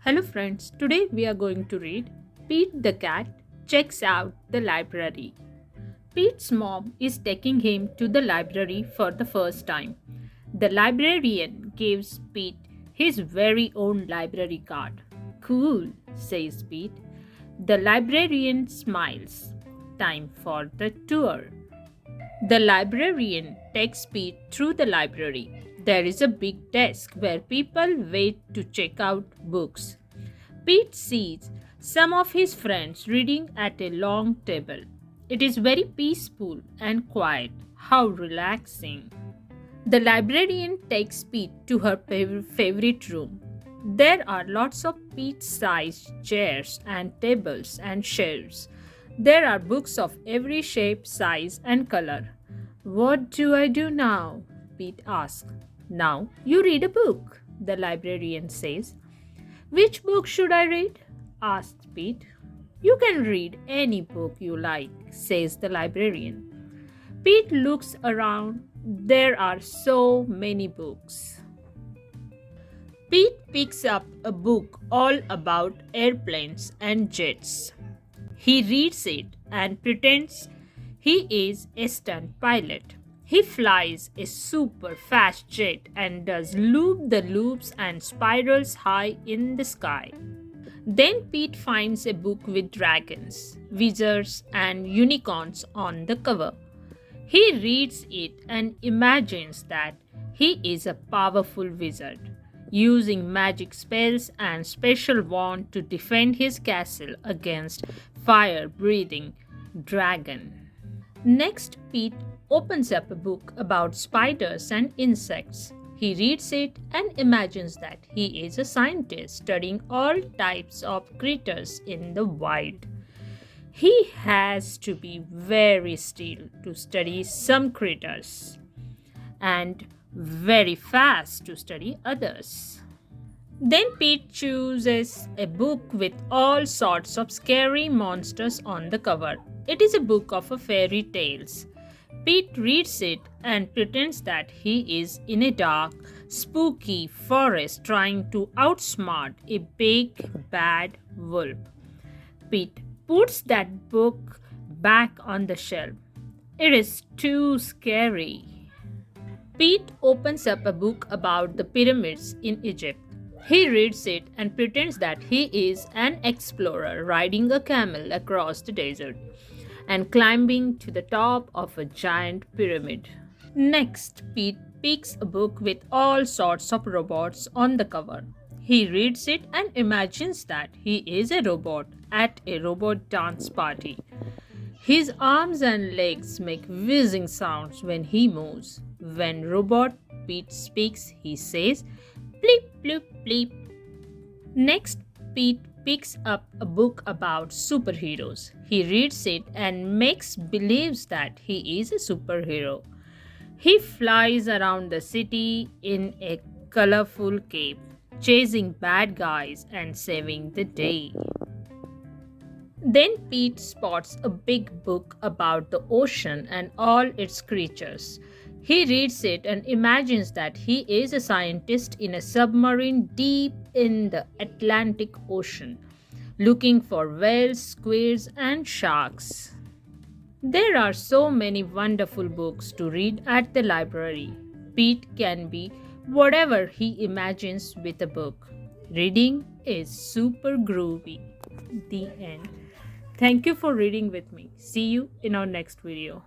Hello friends, today we are going to read Pete the Cat Checks Out the Library. Pete's mom is taking him to the library for the first time. The librarian gives Pete his very own library card. Cool, says Pete. The librarian smiles. Time for the tour. The librarian takes Pete through the library. There is a big desk where people wait to check out books. Pete sees some of his friends reading at a long table. It is very peaceful and quiet. How relaxing. The librarian takes Pete to her favorite room. There are lots of Pete-sized chairs and tables and shelves. There are books of every shape, size, and color. What do I do now? Pete asks. Now you read a book, the librarian says. Which book should I read? Asked Pete. You can read any book you like, says the librarian. Pete looks around. There are so many books. Pete picks up a book all about airplanes and jets. He reads it and pretends he is a stunt pilot. He flies a super fast jet and does loop-the-loops and spirals high in the sky. Then Pete finds a book with dragons, wizards, and unicorns on the cover. He reads it and imagines that he is a powerful wizard, using magic spells and special wand to defend his castle against fire-breathing dragon. Next, Pete opens up a book about spiders and insects. He reads it and imagines that he is a scientist studying all types of critters in the wild. He has to be very still to study some critters and very fast to study others. Then Pete chooses a book with all sorts of scary monsters on the cover. It is a book of fairy tales. Pete reads it and pretends that he is in a dark, spooky forest trying to outsmart a big, bad wolf. Pete puts that book back on the shelf. It is too scary. Pete opens up a book about the pyramids in Egypt. He reads it and pretends that he is an explorer riding a camel across the desert and climbing to the top of a giant pyramid. Next, Pete picks a book with all sorts of robots on the cover. He reads it and imagines that he is a robot at a robot dance party. His arms and legs make whizzing sounds when he moves. When robot Pete speaks, he says, bleep, bloop, bleep. Next, Pete picks up a book about superheroes. He reads it and believes that he is a superhero. He flies around the city in a colorful cape, chasing bad guys and saving the day. Then Pete spots a big book about the ocean and all its creatures. He reads it and imagines that he is a scientist in a submarine deep in the Atlantic Ocean, looking for whales, squids, and sharks. There are so many wonderful books to read at the library. Pete can be whatever he imagines with a book. Reading is super groovy. The end. Thank you for reading with me. See you in our next video.